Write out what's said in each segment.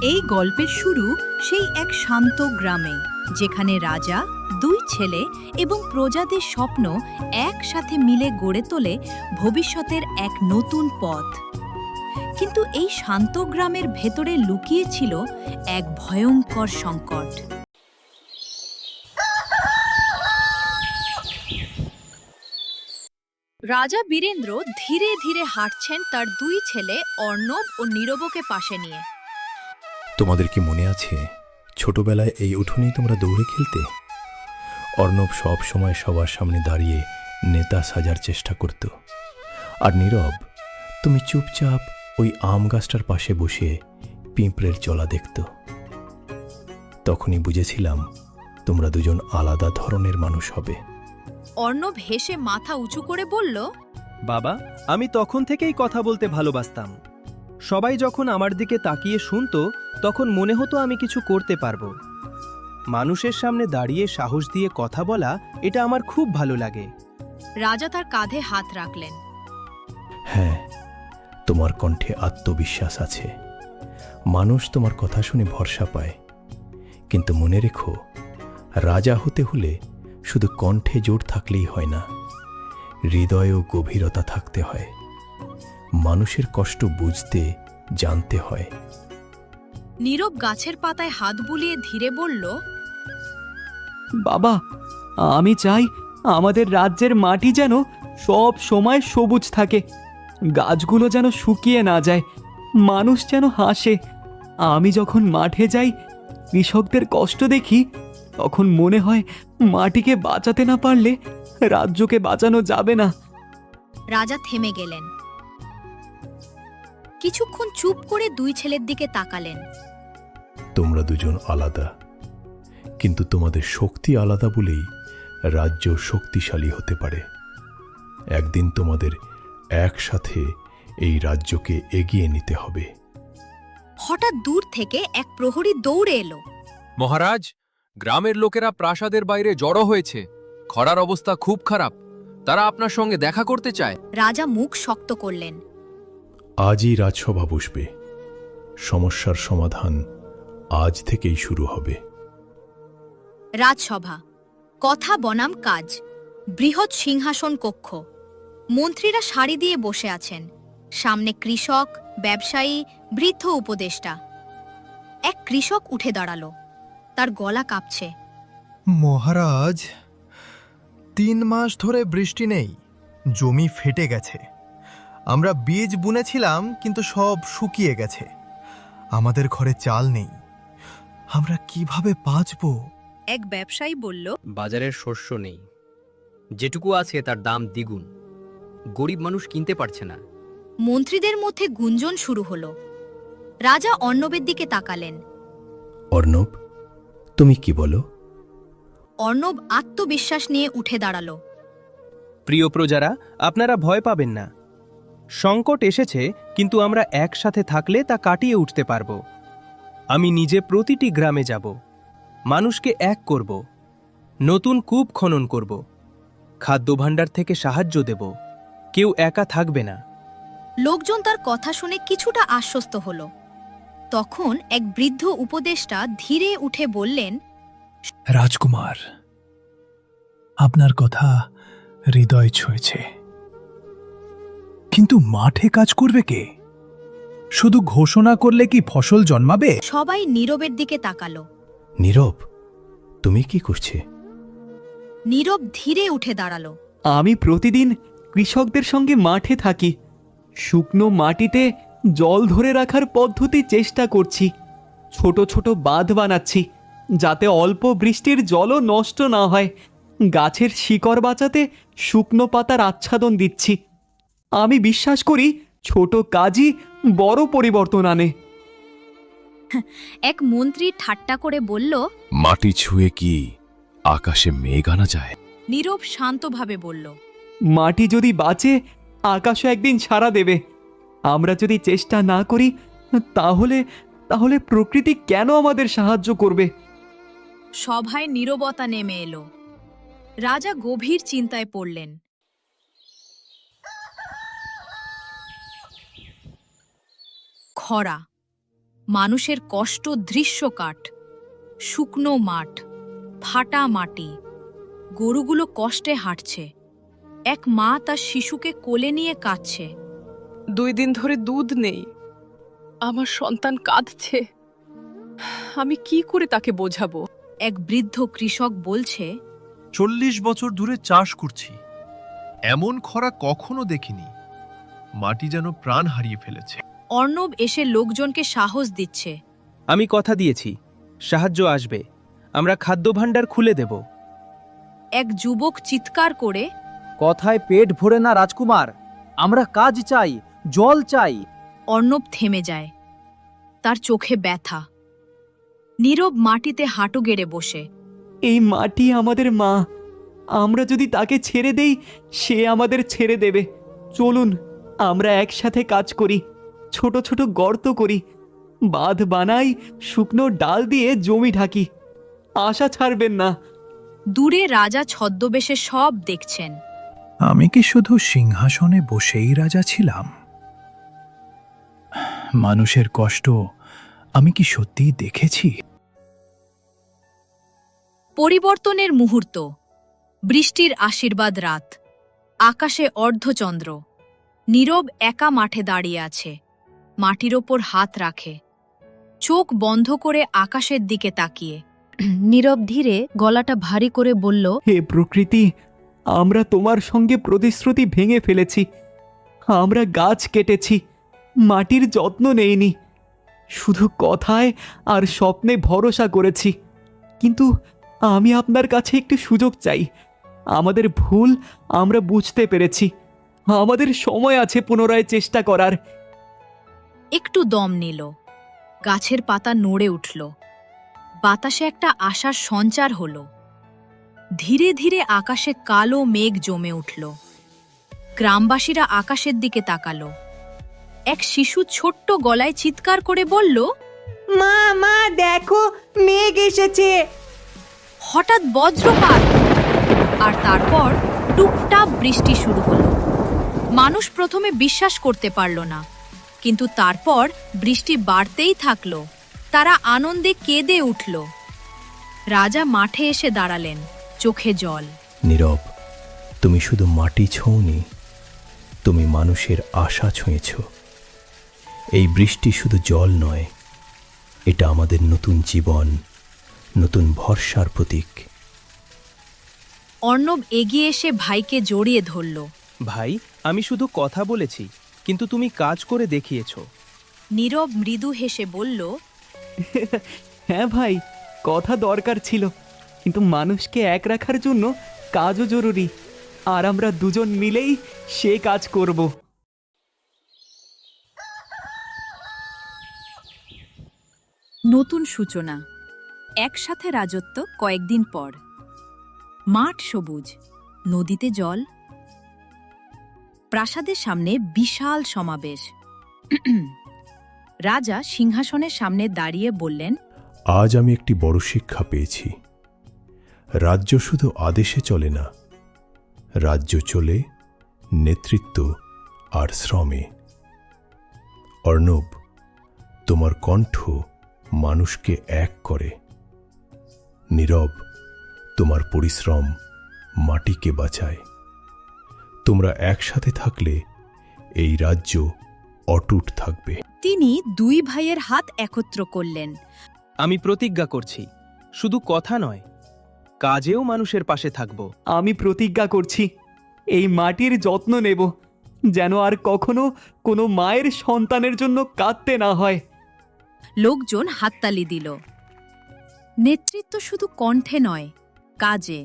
এই গল্পের শুরু সেই এক শান্ত গ্রামে, যেখানে রাজা, দুই ছেলে এবং প্রজাদের স্বপ্ন একসাথে মিলে গড়ে তোলে ভবিষ্যতের এক নতুন পথ। কিন্তু এই শান্ত গ্রামের ভেতরে লুকিয়ে ছিল এক ভয়ঙ্কর সংকট। রাজা বীরেন্দ্র ধীরে ধীরে হাঁটছেন তার দুই ছেলে অর্ণব ও নীরবকে পাশে নিয়ে। তোমাদের কি মনে আছে ছোটবেলায় এই উঠোনেই তোমরা দৌড়ে খেলতে? অর্ণব সব সময় সবার সামনে দাঁড়িয়ে নেতা সাজার চেষ্টা করত, আর নীরব, তুমি চুপচাপ ওই আম গাছটার পাশে বসে পিঁপড়ের চলা দেখত। তখনই বুঝেছিলাম তোমরা দুজন আলাদা ধরনের মানুষ হবে। অর্ণব হেসে মাথা উঁচু করে বলল, বাবা, আমি তখন থেকেই কথা বলতে ভালোবাসতাম। সবাই যখন আমার দিকে তাকিয়ে শুনতো তখন মনে হতো আমি কিছু করতে পারবো। মানুষের সামনে দাঁড়িয়ে সাহস দিয়ে কথা বলা, এটা আমার খুব ভালো লাগে। রাজা তার কাঁধে হাত রাখলেন। হ্যাঁ, তোমার কণ্ঠে আত্মবিশ্বাস আছে, মানুষ তোমার কথা শুনে ভরসা পায়। কিন্তু মনে রেখো, রাজা হতে হলে শুধু কণ্ঠে জোর থাকলেই হয় না, হৃদয়েও গভীরতা থাকতে হয়। মানুষের কষ্ট বুঝতে জানতে হয়। নীরব গাছের পাতায় হাত বুলিয়ে ধীরে বলল, বাবা, আমি চাই আমাদের রাজ্যের মাটি যেন সব সময় সবুজ থাকে, গাছগুলো যেন শুকিয়ে না যায়, মানুষ যেন হাসে। আমি যখন মাঠে যাই, কৃষকদের কষ্ট দেখি, তখন মনে হয় মাটিকে বাঁচাতে না পারলে রাজ্যকে বাঁচানো যাবে না। রাজা থেমে গেলেন। কিছুক্ষণ চুপ করে দুই ছেলের দিকে তাকালেন। তোমরা দুজন আলাদা, কিন্তু তোমাদের শক্তি আলাদা বলেই রাজ্য শক্তিশালী হতে পারে। একদিন তোমাদের একসাথে এই রাজ্যকে এগিয়ে নিতে হবে। হঠাৎ দূর থেকে এক প্রহরী দৌড়ে এলো। মহারাজ, গ্রামের লোকেরা প্রাসাদের বাইরে জড়ো হয়েছে। খরার অবস্থা খুব খারাপ, তারা আপনার সঙ্গে দেখা করতে চায়। রাজা মুখ শক্ত করলেন। আজই রাজসভা বসবে, সমস্যার সমাধান আজ থেকেই শুরু হবে। রাজসভা, কথা বনাম কাজ। বৃহৎ সিংহাসন কক্ষ, মন্ত্রীরা সারি দিয়ে বসে আছেন। সামনে কৃষক, ব্যবসায়ী, বৃদ্ধ উপদেষ্টা। এক কৃষক উঠে দাঁড়ালো, তার গলা কাঁপছে। মহারাজ, 3 মাস ধরে বৃষ্টি নেই, জমি ফেটে গেছে। আমরা বীজ বুনেছিলাম কিন্তু সব শুকিয়ে গেছে। আমাদের ঘরে চাল নেই, আমরা কিভাবে বাঁচবো? এক ব্যবসায়ী বলল, বাজারের শস্য নেই, যেটুকু আছে তার দাম দ্বিগুণ, গরিব মানুষ কিনতে পারছে না। মন্ত্রীদের মধ্যে গুঞ্জন শুরু হলো। রাজা অর্ণবের দিকে তাকালেন। অর্ণব, তুমি কি বলো? অর্ণব আত্মবিশ্বাস নিয়ে উঠে দাঁড়ালো। প্রিয় প্রজারা, আপনারা ভয় পাবেন না। সংকট এসেছে, কিন্তু আমরা একসাথে থাকলে তা কাটিয়ে উঠতে পারব। আমি নিজে প্রতিটি গ্রামে যাব, মানুষকে এক করব, নতুন কূপ খনন করব, খাদ্যভাণ্ডার থেকে সাহায্য দেব, কেউ একা থাকবে না। লোকজন তার কথা শুনে কিছুটা আশ্বস্ত হল। তখন এক বৃদ্ধ উপদেষ্টা ধীরে উঠে বললেন, রাজকুমার, আপনার কথা হৃদয় ছুঁয়েছে, কিন্তু মাঠে কাজ করবে কে? শুধু ঘোষণা করলে কি ফসল জন্মাবে? সবাই নীরবের দিকে তাকালো। নীরব, তুমি কি করছে? নীরব ধীরে উঠে দাঁড়ালো। আমি প্রতিদিন কৃষকদের সঙ্গে মাঠে থাকি, শুকনো মাটিতে জল ধরে রাখার পদ্ধতি চেষ্টা করছি। ছোট ছোট বাঁধ বানাচ্ছি, যাতে অল্প বৃষ্টির জলও নষ্ট না হয়। গাছের শিকড় বাঁচাতে শুকনো পাতার আচ্ছাদন দিচ্ছি। আমি বিশ্বাস করি ছোট কাজই বড় পরিবর্তন আনে। এক মন্ত্রী ঠাট্টা করে বলল, মাটি ছুঁয়ে কি আকাশে মেঘ আনা যায়? নীরব শান্তভাবে বলল, মাটি যদি বাঁচে, আকাশও একদিন সাড়া দেবে। আমরা যদি চেষ্টা না করি, তাহলে তাহলে প্রকৃতি কেন আমাদের সাহায্য করবে? সভায় নীরবতা নেমে এলো। রাজা গভীর চিন্তায় পড়লেন। খরা, মানুষের কষ্ট দৃশ্যকাট, শুকনো মাঠ, ফাটা মাটি, গরুগুলো কষ্টে হাঁটছে, এক মা তার শিশুকে কোলে নিয়ে কাঁদছে। 2 দিন ধরে দুধ নেই, আমার সন্তান কাঁদছে, আমি কি করে তাকে বোঝাবো? এক বৃদ্ধ কৃষক বলছে, 40 বছর ধরে চাষ করছি, এমন খরা কখনো দেখিনি। মাটি যেন প্রাণ হারিয়ে ফেলেছে। অর্ণব এসে লোকজনকে সাহস দিচ্ছে। আমি কথা দিয়েছি, সাহায্য আসবে, আমরা খাদ্যভাণ্ডার খুলে দেব। এক যুবক চিৎকার করে, কথায় পেট ভরে না রাজকুমার, আমরা কাজ চাই, জল চাই। অর্ণব থেমে যায়, তার চোখে ব্যথা। নীরব মাটিতে হাঁটু গেড়ে বসে। এই মাটি আমাদের মা, আমরা যদি তাকে ছেড়ে দেই সে আমাদের ছেড়ে দেবে। চলুন আমরা একসাথে কাজ করি, ছোট ছোট গর্ত করি, বাঁধ বানাই, শুকনো ডাল দিয়ে জমি ঢাকি। আশা ছাড়বেন না। দূরে রাজা ছদ্মবেশে সব দেখছেন। আমি কি শুধু সিংহাসনে বসেই রাজা ছিলাম? মানুষের কষ্ট আমি কি সত্যিই দেখেছি? পরিবর্তনের মুহূর্ত, বৃষ্টির আশীর্বাদ রাত, আকাশে অর্ধচন্দ্র। নীরব একা মাঠে দাঁড়িয়ে আছে, মাটির ওপর হাত রাখে, চোখ বন্ধ করে আকাশের দিকে তাকিয়ে। নীরব ধীরে গলাটা ভারী করে বলল, হে প্রকৃতি, আমরা তোমার সঙ্গে প্রতিশ্রুতি ভেঙে ফেলেছি। আমরা গাছ কেটেছি, মাটির যত্ন নেইনি, শুধু কথায় আর স্বপ্নে ভরসা করেছি। কিন্তু আমি আপনার কাছে একটু সুযোগ চাই। আমাদের ভুল আমরা বুঝতে পেরেছি, আমাদের সময় আছে পুনরায় চেষ্টা করার। একটু দম নিল, গাছের পাতা নড়ে উঠল, বাতাসে একটা আশার সঞ্চার হল। ধীরে ধীরে আকাশে কালো মেঘ জমে উঠল। গ্রামবাসীরা আকাশের দিকে তাকালো। এক শিশু ছোট্ট গলায় চিৎকার করে বলল, মা মা দেখো, মেঘ এসেছে। হঠাৎ বজ্রপাত, আর তারপর টুপটাপ বৃষ্টি শুরু হলো। মানুষ প্রথমে বিশ্বাস করতে পারল না, কিন্তু তারপর বৃষ্টি বাড়তেই থাকলো। তারা আনন্দে কেঁদে উঠল। রাজা মাঠে এসে দাঁড়ালেন, চোখে জল। নীরব, তুমি শুধু মাটি ছোঁওনি, তুমি মানুষের আশা ছুঁয়েছ। এই বৃষ্টি শুধু জল নয়, এটা আমাদের নতুন জীবন, নতুন ভরসার প্রতীক। অর্ণব এগিয়ে এসে ভাইকে জড়িয়ে ধরল। ভাই, আমি শুধু কথা বলেছি, কিন্তু তুমি কাজ করে দেখিয়েছ। নীরব মৃদু হেসে বলল, হ্যাঁ ভাই, কথা দরকার ছিল, কিন্তু মানুষকে এক রাখার জন্য কাজও জরুরি, আর আমরা দুজন মিলেই সে কাজ করব। নতুন সূচনা, একসাথে রাজত্ব কয়েকদিন পর। মাঠ সবুজ, নদীতে জল, প্রাসাদের সামনে বিশাল সমাবেশ। রাজা সিংহাসনের সামনে দাঁড়িয়ে বললেন, আজ আমি একটি বড় শিক্ষা পেয়েছি। রাজ্য শুধু আদেশে চলে না, রাজ্য চলে নেতৃত্ব আর শ্রমে। অর্ণব, তোমার কণ্ঠ মানুষকে এক করে। নীরব, তোমার পরিশ্রম মাটিকে বাঁচায়। তোমরা একসাথে থাকলে এই রাজ্য অটুট থাকবে। তিনি দুই ভাইয়ের হাত একত্র করলেন। আমি প্রতিজ্ঞা করছি, শুধু কথা নয়, কাজেও মানুষের পাশে থাকব। আমি প্রতিজ্ঞা করছি, এই মাটির যত্ন নেব, যেন আর কখনো কোনো মায়ের সন্তানের জন্য কাঁদতে না হয়। লোকজন হাততালি দিল। নেতৃত্ব শুধু কণ্ঠে নয়, কাজে।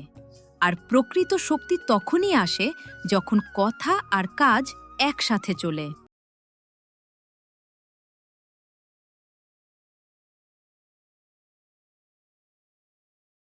আর প্রকৃত শক্তি তখনই আসে যখন কথা আর কাজ একসাথে চলে।